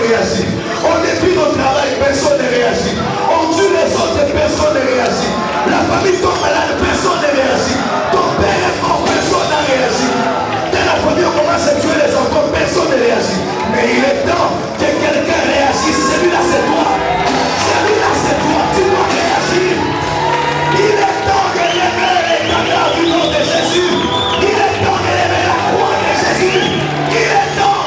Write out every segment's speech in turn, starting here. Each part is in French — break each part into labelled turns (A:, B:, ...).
A: réagit. On détruit notre travail, personne ne réagit. On tue les autres, personne ne réagit. La famille tombe malade, personne ne réagit. Ton père est mort, personne n'a réagi. Dans la famille, on commence à tuer les enfants, personne ne réagit. Mais il est temps que quelqu'un réagisse. Celui-là, c'est toi. Celui-là, c'est toi. Tu dois réagir. Il est temps de lever les cadavres du nom de Jésus. Il est temps de lever la croix de Jésus. Il est temps.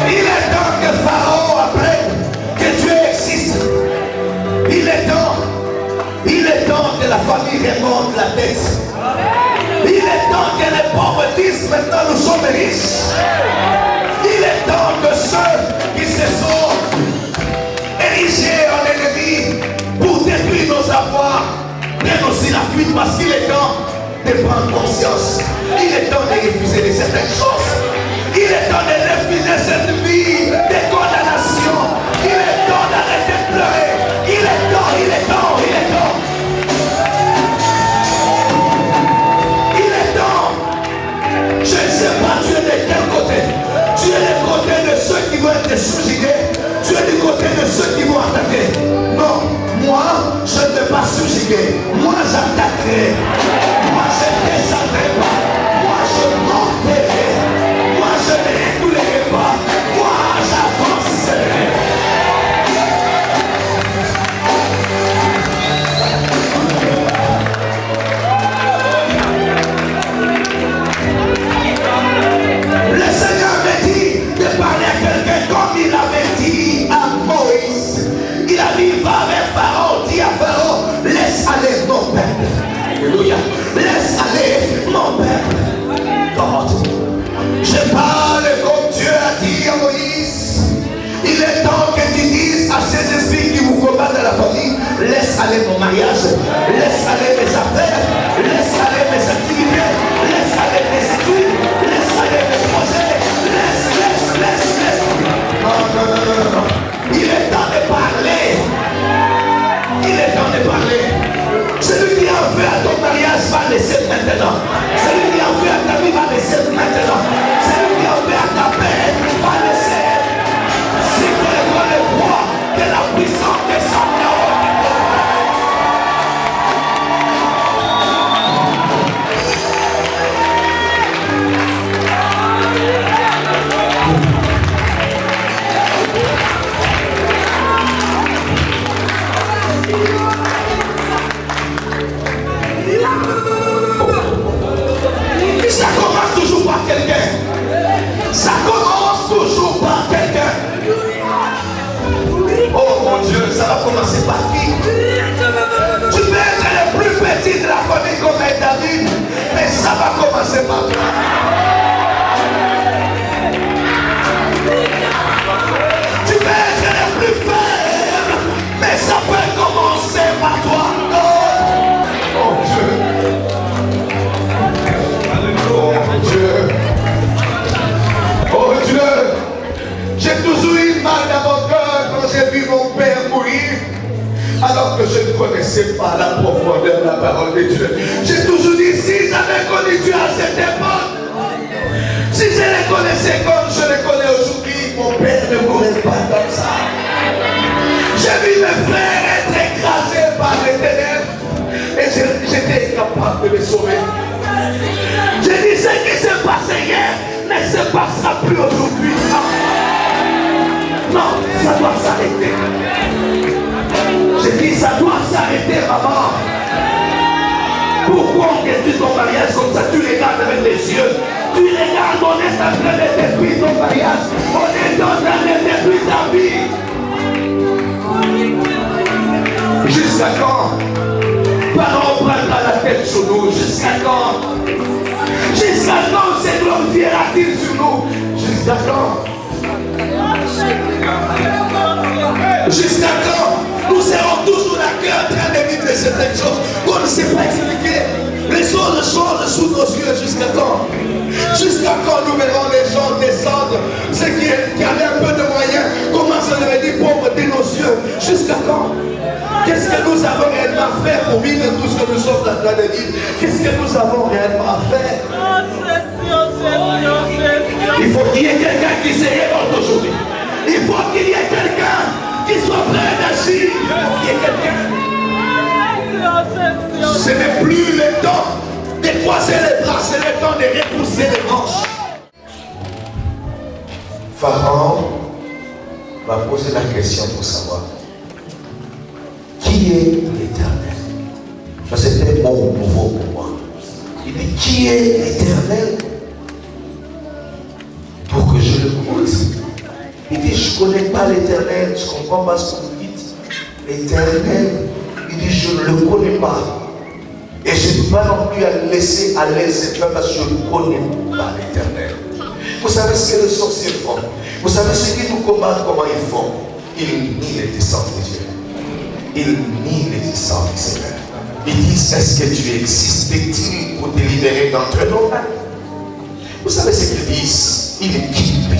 A: Il est temps que Pharaon apprenne que Dieu existe. Il est temps que la famille remonte la tête. Il est temps que les pauvres disent maintenant nous sommes riches. Il est temps que ceux qui se sont érigés en ennemis pour détruire nos avoirs prennent aussi la fuite parce qu'il est temps de prendre conscience. Il est temps de refuser certaines choses. Il est temps de refuser cette vie de condamnation. Il est temps d'arrêter de pleurer. Il est temps. Il est temps. Je ne sais pas tu es de quel côté. Tu es du côté de ceux qui vont être subjugués. Tu es du côté de ceux qui vont attaquer. Non, moi, je ne vais pas subjuguer. Moi, j'attaquerai. Moi, je ne descendrai pas. Moi, je monterai. Moi, je ne reculerai pas. Moi, j'avancerai. Le Seigneur me dit de parler à quelqu'un comme il avait dit à Moïse. Il a dit, va vers Pharaon, dis à Pharaon, laisse aller mon peuple. Alléluia. Laisse aller mon peuple. God. Je parle comme Dieu a dit à Moïse. Il est temps que tu dises à ces esprits qui vous combattent dans la famille, laisse aller mon mariage, laisse aller mes affaires, laisse aller mes activités, laisse aller mes études, laisse aller mes projets, laisse. Non. Il est temps de parler. Il est temps de parler. Celui qui en veut à ton mariage va laisser maintenant. Celui qui en veut à ta vie va laisser maintenant. Celui qui en veut à ta paix va laisser. Si tu es dans le poids de la puissance de son nom. Ça commence toujours par quelqu'un. Ça commence toujours par quelqu'un. Oh mon Dieu, ça va commencer par qui? Tu peux être le plus petit de la famille comme David, mais ça va commencer par toi. Tu peux être le plus faible, mais ça peut commencer par toi. Oh Dieu. Oh Dieu, j'ai toujours eu mal dans mon cœur quand j'ai vu mon père mourir, alors que je ne connaissais pas la profondeur de la parole de Dieu. J'ai toujours dit, si j'avais connu Dieu à cette époque, si je le connaissais comme je le connais aujourd'hui, mon père ne mourrait pas comme ça. J'ai vu mes frères être écrasés par les ténèbres et j'étais incapable de les sauver. J'ai dit, ce qui s'est passé hier ne se passera plus aujourd'hui. Non, ça doit s'arrêter. J'ai dit, ça doit s'arrêter, maman. Pourquoi on détruit ton mariage comme ça? Tu regardes avec les yeux. Tu regardes, on est en train de détruire ton mariage. On est en train de détruire ta vie. Jusqu'à quand? Pharaon prendra la tête sur nous. Jusqu'à quand? Jusqu'à quand se glorifiera-t-il sur nous? Jusqu'à quand? Jusqu'à quand? Nous serons toujours là en train de vivre certaines choses qu'on ne sait pas expliquer. Les choses changent sous nos yeux. Jusqu'à quand? Jusqu'à quand nous verrons les gens descendre? Ceux qui avaient un peu de moyens commencent à devenir pauvres de nos yeux. Jusqu'à quand? Qu'est-ce que nous avons réellement à faire pour vivre tout ce que nous sommes en train de vivre? Qu'est-ce que nous avons réellement à faire? ce n'est plus le temps de croiser les bras, c'est le temps de repousser les manches. Pharaon va poser la question pour savoir qui est l'Éternel. C'était un mot nouveau pour moi. Il dit qui est l'Éternel pour que je le écoute. Il dit je ne connais pas l'Éternel, je ne comprends pas ce que vous dites. L'Éternel, il dit je ne le connais pas. Et je ne peux pas non plus laisser à l'aise cette femme parce que je ne connais pas l'Éternel. Vous savez ce que les sorciers font? Vous savez ce qu'ils nous combattent, comment ils font? Ils nient l'existence de Dieu. Ils nient l'existence du Seigneur. Ils disent, est-ce que Dieu existe? Est-il pour délibérer d'entre nos mains? Vous savez ce qu'ils disent? Il est qui, lui?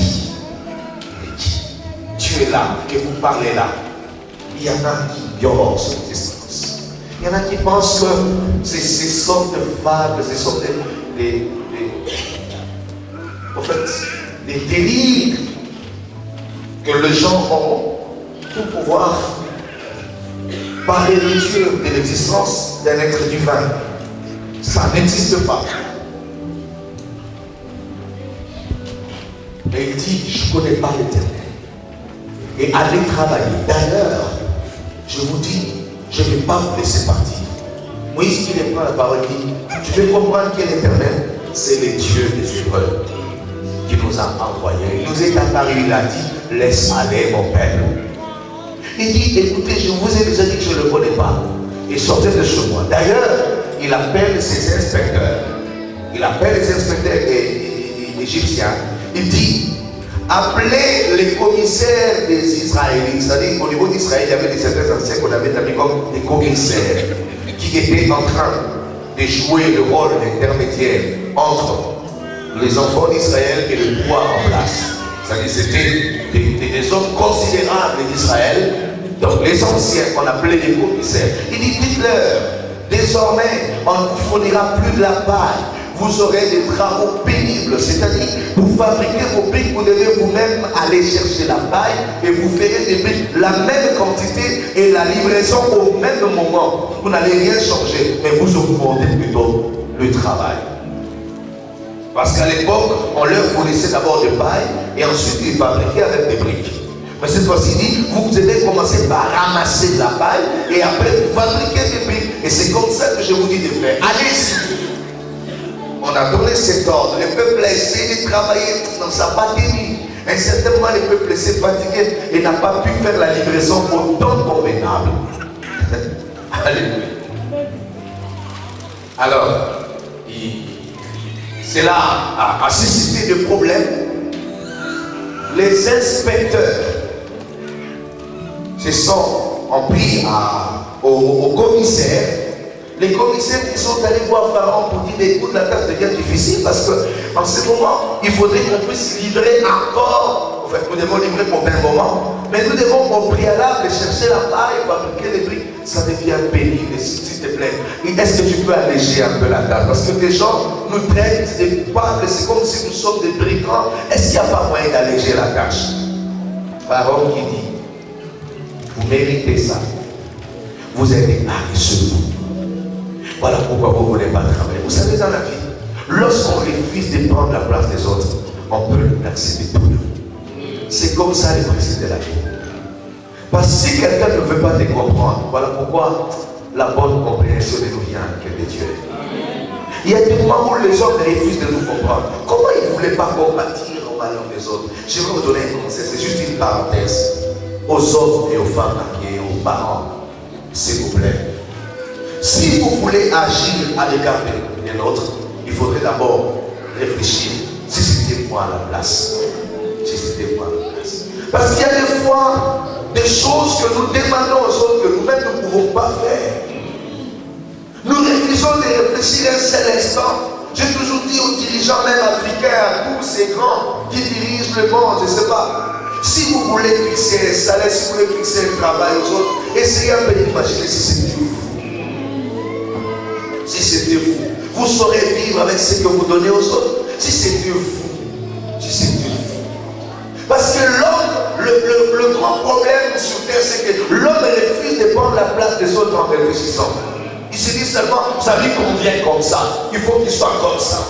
A: Il est qui? Dieu est là, que vous parlez là. Il y en a qui ignorent son existence. Il y en a qui pensent que ces sortes de fables, ces sortes de en fait, des délires que les gens ont pour pouvoir parler de Dieu, de l'existence d'un être divin. Ça n'existe pas. Et il dit, je ne connais pas l'Éternel. Et allez travailler. D'ailleurs, je vous dis, je ne vais pas vous laisser partir. Moïse qui prend la parole dit, tu veux comprendre qui est l'Éternel? C'est le Dieu des Hébreux qui nous a envoyés. Il nous est apparu, il a dit, laisse aller mon père. Il dit, écoutez, je vous ai déjà dit que je ne le connais pas. Et sortez de chez moi. D'ailleurs, il appelle ses inspecteurs. Il appelle les inspecteurs égyptiens. Il dit, appelez les commissaires des Israélites. C'est-à-dire qu'au niveau d'Israël, il y avait certains anciens qu'on avait appelés comme des commissaires qui étaient en train de jouer le rôle d'intermédiaire entre les enfants d'Israël et le pouvoir en place. C'est-à-dire c'était des hommes considérables d'Israël, donc les anciens qu'on appelait les commissaires. Il dit, dites-leur, désormais, on ne vous fournira plus de la paille. Vous aurez des travaux pénibles, c'est-à-dire pour fabriquer vos briques, vous devez vous-même aller chercher la paille et vous ferez des briques la même quantité et la livraison au même moment. Vous n'allez rien changer, mais vous augmentez plutôt le travail. Parce qu'à l'époque, on leur fournissait d'abord de paille et ensuite ils fabriquaient avec des briques. Mais cette fois-ci, il dit, vous devez commencer par ramasser de la paille et après vous fabriquez des briques. Et c'est comme ça que je vous dis de faire. Allez-y. On a donné cet ordre. Le peuple a essayé de travailler, non, ça n'a pas tenu. Un certain moment, le peuple s'est fatigué et n'a pas pu faire la livraison au temps convenable. Alléluia. Alors, cela a suscité des problèmes. Les inspecteurs se sont pris au commissaire. Les commissaires qui sont allés voir Pharaon pour dire, écoute, la tâche devient difficile parce qu'en ce moment, il faudrait qu'on puisse livrer encore. En fait, nous devons livrer pour un moment, mais nous devons au préalable chercher la paille, fabriquer les briques. Ça devient pénible, s'il te plaît. Est-ce que tu peux alléger un peu la tâche? Parce que des gens nous traitent de coupables, c'est comme si nous sommes des brigands. Est-ce qu'il n'y a pas moyen d'alléger la tâche? Pharaon qui dit, vous méritez ça. Vous êtes des paresseux. Voilà pourquoi vous ne voulez pas travailler. Vous savez, dans la vie, lorsqu'on refuse de prendre la place des autres, on peut l'accepter tout. C'est comme ça le principe de la vie. Parce que si quelqu'un ne veut pas te comprendre, voilà pourquoi la bonne compréhension ne nous vient que de Dieu. Il y a des moments où les hommes refusent de nous comprendre. Comment ils ne voulaient pas compatir au malheur des autres? Je vais vous donner un conseil, c'est juste une parenthèse. Aux hommes et aux femmes et aux parents, s'il vous plaît. Si vous voulez agir à l'égard de l'autre, il faudrait d'abord réfléchir. Si c'était moi à la place. Si c'était moi à la place. Parce qu'il y a des fois des choses que nous demandons aux autres que nous-mêmes ne pouvons pas faire. Nous refusons de réfléchir un seul instant. J'ai toujours dit aux dirigeants, même africains, à tous ces grands qui dirigent le monde, je ne sais pas. Si vous voulez fixer un salaire, si vous voulez fixer un travail aux autres, essayez un peu d'imaginer si c'était vous. Si c'était vous, vous saurez vivre avec ce que vous donnez aux autres. Si c'était vous, si c'était vous. Parce que l'homme, le grand problème sur terre, c'est que l'homme refuse de prendre la place des autres en réfléchissant. Il se dit seulement, ça lui convient comme ça. Il faut qu'il soit comme ça.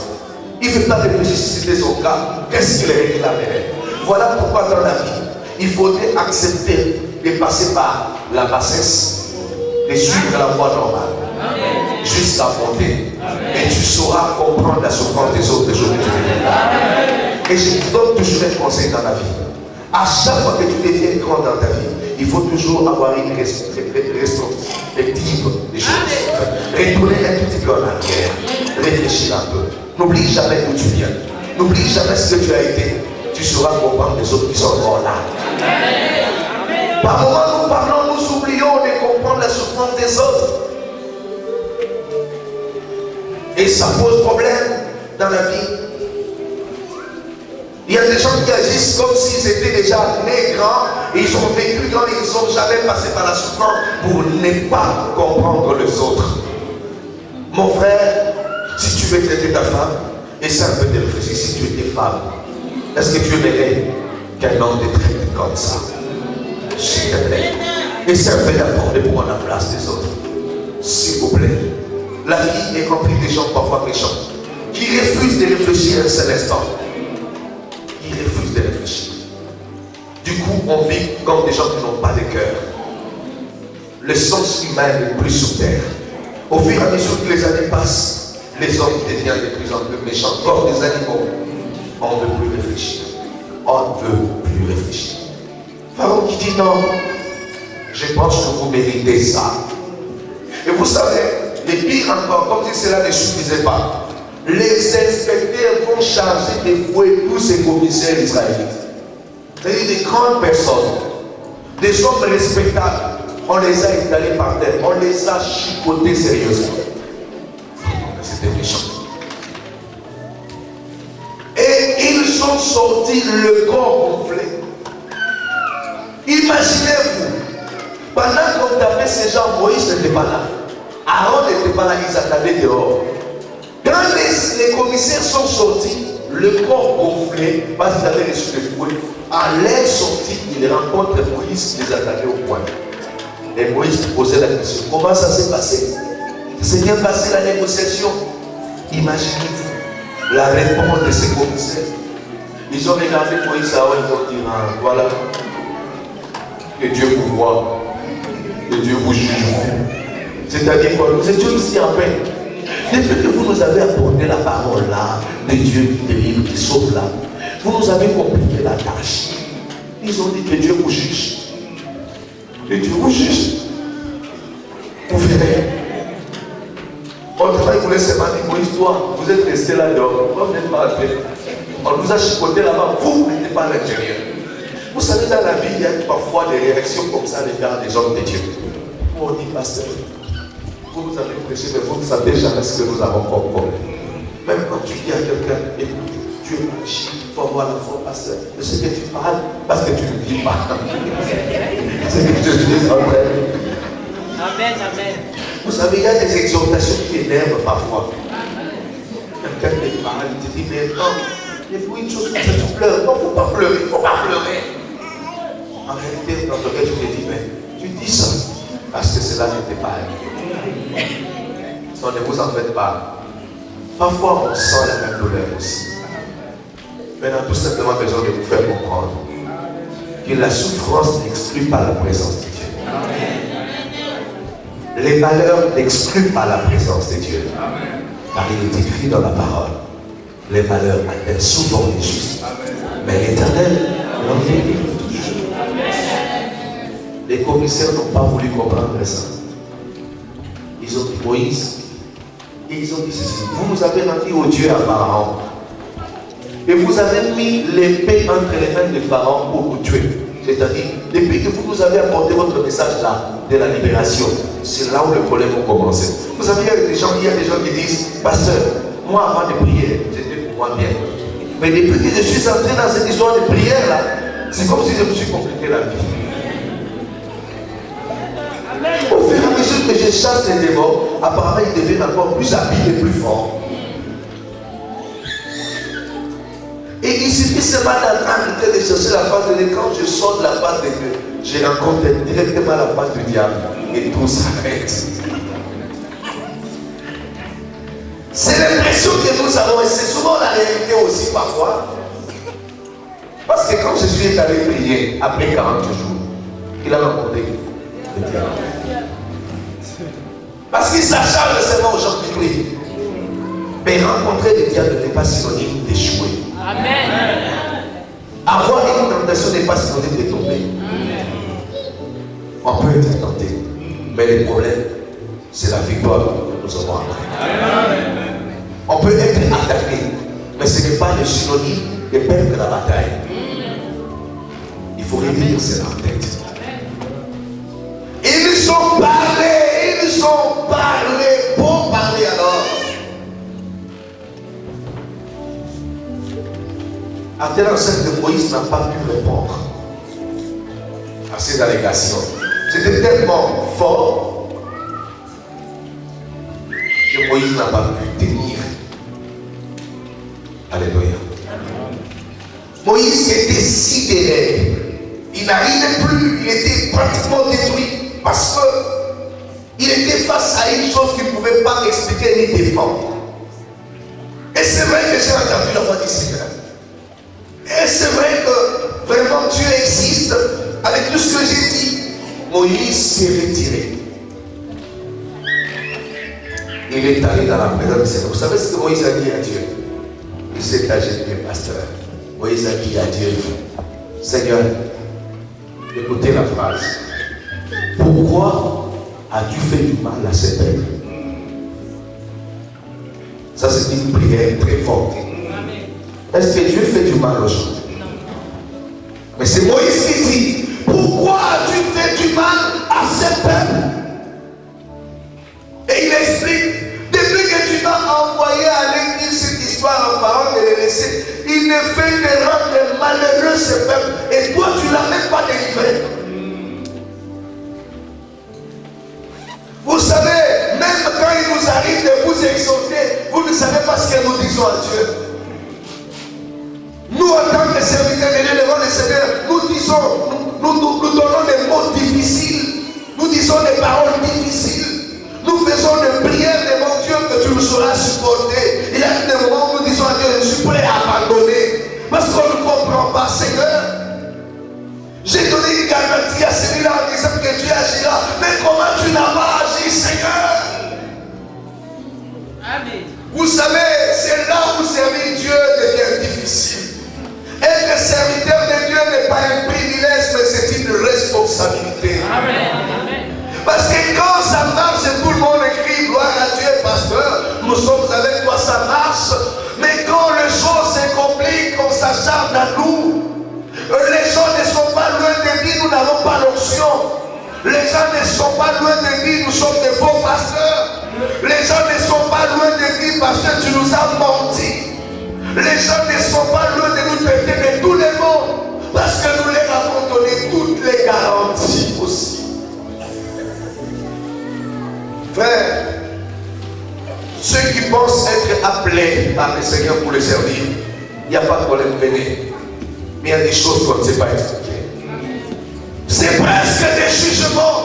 A: Il ne fait pas réfléchir si c'était son cas. Qu'est-ce qu'il réclamerait? Voilà pourquoi dans la vie, il faudrait accepter de passer par la bassesse, de suivre la voie normale, jusqu'à monter. Et tu sauras comprendre la souffrance des autres les jours de Dieu. Et je te donne toujours un conseil dans la vie. À chaque fois que tu deviens grand dans ta vie, il faut toujours avoir une perspective des choses. Retourner un tout petit peu en arrière. Réfléchir un peu. N'oublie jamais d'où tu viens. N'oublie jamais ce que tu as été. Tu sauras comprendre les autres qui sont encore là. Par moments, nous parlons, nous oublions de comprendre la souffrance des autres. Et ça pose problème dans la vie. Il y a des gens qui agissent comme s'ils étaient déjà nés grands, et ils ont vécu grand, et ils n'ont jamais passé par la souffrance pour ne pas comprendre les autres. Mon frère, si tu veux traiter ta femme, essaie un peu de réfléchir. Si tu étais femme, est-ce que tu aimerais qu'un homme te traite comme ça? S'il te plaît, essaie un peu d'apprendre pour prendre la place des autres. S'il vous plaît. La vie est remplie de gens parfois méchants qui refusent de réfléchir un seul instant. Ils refusent de réfléchir. Du coup, on vit comme des gens qui n'ont pas de cœur. Le sens humain est plus sous terre. Au fur et à mesure que les années passent, les hommes deviennent de plus en plus méchants, comme des animaux. On ne veut plus réfléchir. On ne veut plus réfléchir. Pharaon qui dit non, je pense que vous méritez ça. Et vous savez, les pires encore, comme si cela ne suffisait pas, les inspecteurs vont charger de fouet tous ces commissaires israélites. C'est-à-dire des grandes personnes, des hommes respectables. On les a étalés par terre, on les a chicotés sérieusement. C'était méchant. Et ils ont sorti le corps gonflé. Imaginez-vous, pendant qu'on tapait ces gens, Moïse n'était pas là. Aaron n'était pas là, ils attendaient dehors. Quand les commissaires sont sortis, le corps gonflé, parce qu'ils avaient reçu des fouets, à leur sortie, ils rencontrent Moïse qui les attendait au point. Et Moïse posait la question, comment ça s'est passé? C'est bien passé la négociation. Imaginez-vous la réponse de ces commissaires. Ils ont regardé Moïse, Aaron, ils ont dit, ah, voilà, que Dieu vous voit, que Dieu vous juge. C'est-à-dire quoi? Nous étions ici en paix. Depuis que vous nous avez apporté la parole là, de Dieu qui délivre, qui sauve là, vous nous avez compliqué la tâche. Ils ont dit que Dieu vous juge. Que Dieu vous juge. Vous verrez. Autrement, ils voulaient seulement dire, Moïse, toi, vous êtes resté là dehors. Pourquoi vous n'êtes pas arrivé? On nous a chicoté là-bas, vous n'êtes pas à l'intérieur. Vous savez, dans la vie, il y a parfois des réactions comme ça à l'égard des hommes de Dieu. Où on dit, pasteur, vous avez prêché, mais vous ne savez jamais ce que nous avons comme problème. Même quand tu dis à quelqu'un, écoute, tu es péché, il faut avoir la foi, pasteur. De ce que tu parles, parce que tu ne vis pas. C'est ce que je dis après.
B: Amen, amen.
A: Vous savez, il y a des exhortations qui énervent parfois. Quelqu'un te parle, il te dit, mais non, il faut une chose, tu pleures. Non, il ne faut pas pleurer, il ne faut pas pleurer. En réalité, dans le cœur, tu te dis, mais tu dis ça parce que cela n'était pas arrivé. Non, ne vous en faites pas. Parfois, on sent la même douleur aussi. Mais on a tout simplement besoin de vous faire comprendre que la souffrance n'exclut pas la présence de Dieu. Les malheurs n'excluent pas la présence de Dieu. Car il est écrit dans la parole, les malheurs atteignent souvent les justes. Mais l'Éternel l'envie toujours. Les commissaires n'ont pas voulu comprendre ça. Ils ont dit Moïse, et ils ont dit ceci, vous nous avez rendu au Dieu à Pharaon. Et vous avez mis l'épée entre les mains de Pharaon pour vous tuer. C'est-à-dire, depuis que vous nous avez apporté votre message là, de la libération, c'est là où le problème a commencé. Vous savez, il y a des gens qui disent, pasteur, moi avant de prier, j'étais pour moi bien. Mais depuis que je suis entré dans cette histoire de prière là, c'est comme si je me suis compliqué la vie. Au fur et à mesure que je chasse les démons, apparemment ils deviennent encore plus habiles et plus forts. Et il suffit seulement d'entendre de chercher la face de Dieu. Quand je sors de la face de Dieu, je rencontre directement la face du diable et tout s'arrête. C'est l'impression que nous avons, et c'est souvent la réalité aussi parfois. Parce que quand Jésus est allé prier, après 40 jours, il a rencontré le diable. Parce qu'il s'acharne seulement aux gens qui prient. Mais rencontrer le diable n'est pas synonyme d'échouer.
B: Amen.
A: Avoir une tentation n'est pas synonyme de tomber. On peut être tenté. Mais le problème, c'est la victoire que nous avons après. On peut être attaqué. Mais ce n'est pas le synonyme de perdre la bataille. Il faut retenir cela en tête. Ils ont parlé, pour parler alors. À tel enceinte de Moïse n'a pas pu répondre à ces allégations. C'était tellement fort que Moïse n'a pas pu tenir. Alléluia. Moïse était sidéré. Il n'arrivait plus, il était pratiquement détruit parce qu'il était face à une chose qu'il ne pouvait pas expliquer ni défendre. Et c'est vrai que j'ai entendu la voix du Seigneur. Et c'est vrai que vraiment Dieu existe. Avec tout ce que j'ai dit, Moïse s'est retiré. Il est allé dans la présence du Seigneur. Vous savez ce que Moïse a dit à Dieu? Il s'est agité, pasteur. Moïse a dit à Dieu, Seigneur, écoutez la phrase. Pourquoi as-tu fait du mal à ce peuple? Ça, c'est une prière très forte. Est-ce que Dieu fait du mal aux gens? Mais c'est Moïse qui dit, pourquoi as-tu fait du mal à ce peuple? Et il explique, depuis que tu m'as envoyé aller dire cette histoire en parole et les laisser, il ne fait que rendre malheureux ce peuple. Et toi, tu ne l'as même pas délivré. Vous savez, même quand il nous arrive de vous exhorter, vous ne savez pas ce que nous disons à Dieu. Nous, en tant que serviteurs de Dieu devant le Seigneur, nous disons, nous donnons des mots difficiles, nous disons des paroles difficiles, nous faisons des prières devant Dieu que tu nous sauras supporter. Il y a des moments où nous disons à Dieu, je suis prêt à abandonner, parce qu'on ne comprend pas, Seigneur. J'ai donné une garantie à celui-là en disant que Dieu agira, mais comment tu n'as pas agi, Seigneur?
B: Amen.
A: Vous savez, c'est là où servir Dieu devient difficile. Être serviteur de Dieu n'est pas un privilège, mais c'est une responsabilité.
B: Amen.
A: Parce que quand ça marche, tout le monde crie gloire à Dieu, pasteur. Nous sommes avec toi, ça marche. Mais quand les choses se compliquent, on s'acharne à nous. Les gens ne sont pas loin de dire, nous n'avons pas l'option. Les gens ne sont pas loin de dire, nous sommes des faux pasteurs. Les gens ne sont pas loin de dire, pasteur, tu nous as menti. Les gens ne sont pas loin de nous traiter de tous les mots, parce que nous leur avons donné toutes les garanties aussi. Frère, ceux qui pensent être appelés par le Seigneur pour le servir, il n'y a pas de problème, venez. Mais il y a des choses qu'on ne sait pas expliquer. C'est presque des jugements.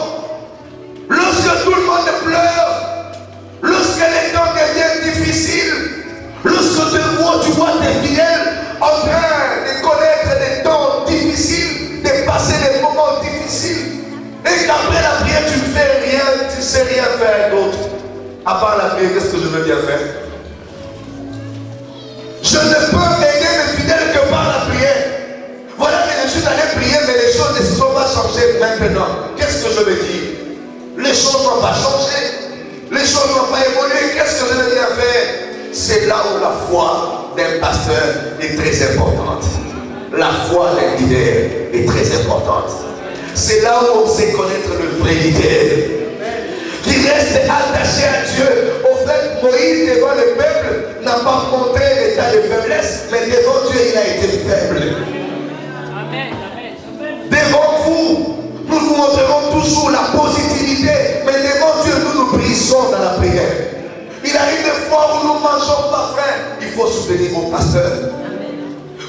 A: Lorsque tout le monde pleure, lorsque les temps deviennent difficiles, lorsque tu vois tes fidèles en train de connaître des temps difficiles, de passer des moments difficiles, et qu'après la prière tu ne fais rien, tu ne sais rien faire d'autre. À part la prière, qu'est-ce que je veux bien faire? Je ne peux aider mes fidèles que par la prière. Voilà que je suis allé prier, mais les choses ne se sont pas changées maintenant. Qu'est-ce que je veux dire? Les choses n'ont pas changé. Les choses n'ont pas évolué. Qu'est-ce que je veux bien faire? C'est là où la foi d'un pasteur est très importante. La foi d'un leader est très importante. C'est là où on sait connaître le vrai leader. Qui reste attaché à Dieu. Au fait, Moïse devant le peuple n'a pas montré l'état de faiblesse, mais devant Dieu il a été faible.
B: Amen.
A: Devant vous, nous vous montrerons toujours la positivité, mais devant Dieu nous nous brisons dans la prière. Il arrive des fois où nous ne mangeons pas faim. Il faut soutenir vos pasteurs.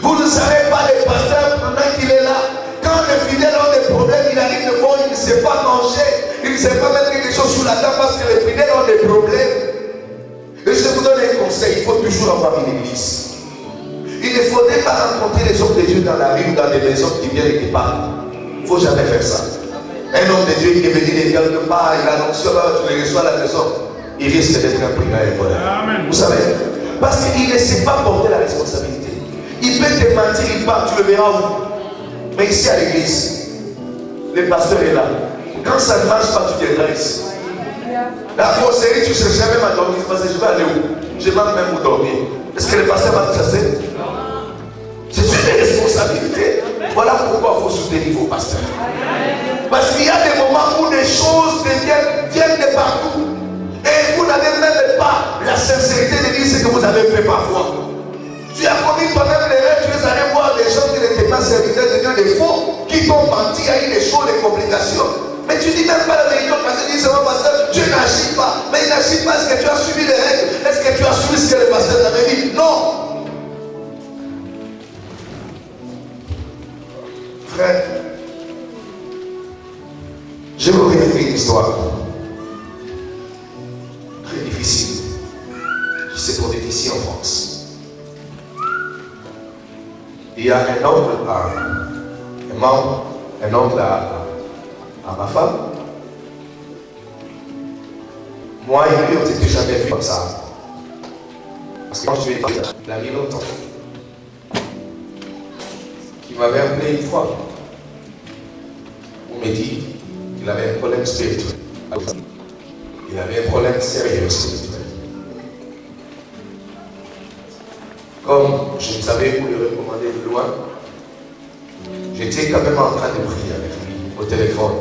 A: Vous ne savez pas les pasteurs pendant qu'il est là. Quand les fidèles ont des problèmes, il arrive des fois où il ne sait pas manger. Il ne sait pas mettre quelque chose sur la table parce que les fidèles ont des problèmes. Et c'est vous donne un conseil, il faut toujours avoir une église. Il ne faudrait pas rencontrer les hommes de Dieu dans la rue ou dans des maisons qui viennent et qui parlent. Il ne faut jamais faire ça. Un homme de Dieu qui est venu de quelque part, il annonce là, tu le reçois à la maison, il risque d'être un brigand et voleur. Vous savez, parce qu'il ne sait pas porter la responsabilité. Il peut te mentir, il part, tu le verras où. Mais ici à l'église, le pasteur est là. Quand ça ne marche pas, tu te dresses. La fausserie, tu ne sais jamais à dormir parce que je vais aller où? Je manque même où dormir. Est-ce que le pasteur va te chasser? C'est une responsabilité. Voilà pourquoi il faut soutenir vos pasteurs. Parce qu'il y a des moments où les choses viennent de partout. Et vous n'avez même pas la sincérité de dire ce que vous avez fait parfois. Tu as commis toi-même l'erreur, tu es allé voir des gens qui n'étaient pas serviteurs de Dieu, des faux, qui t'ont menti, il y a eu des choses, des complications. Mais tu dis même pas la vérité parce que tu dis seulement pasteur, Dieu n'agit pas. Mais il n'agit pas, est-ce que tu as suivi les règles? Est-ce que tu as suivi ce que le pasteur t'avait dit? Non. Frère, je vous raconter une histoire très difficile. Je sais qu'on est ici en France. Il y a un oncle à ma femme. Moi et lui, on ne s'était jamais vu comme ça. Parce que quand je lui ai dit, il a mis longtemps. Il m'avait appelé une fois. On m'a dit qu'il avait un problème spirituel. Il avait un problème sérieux spirituel. Comme je ne savais où le recommander de loin, j'étais quand même en train de prier avec lui au téléphone.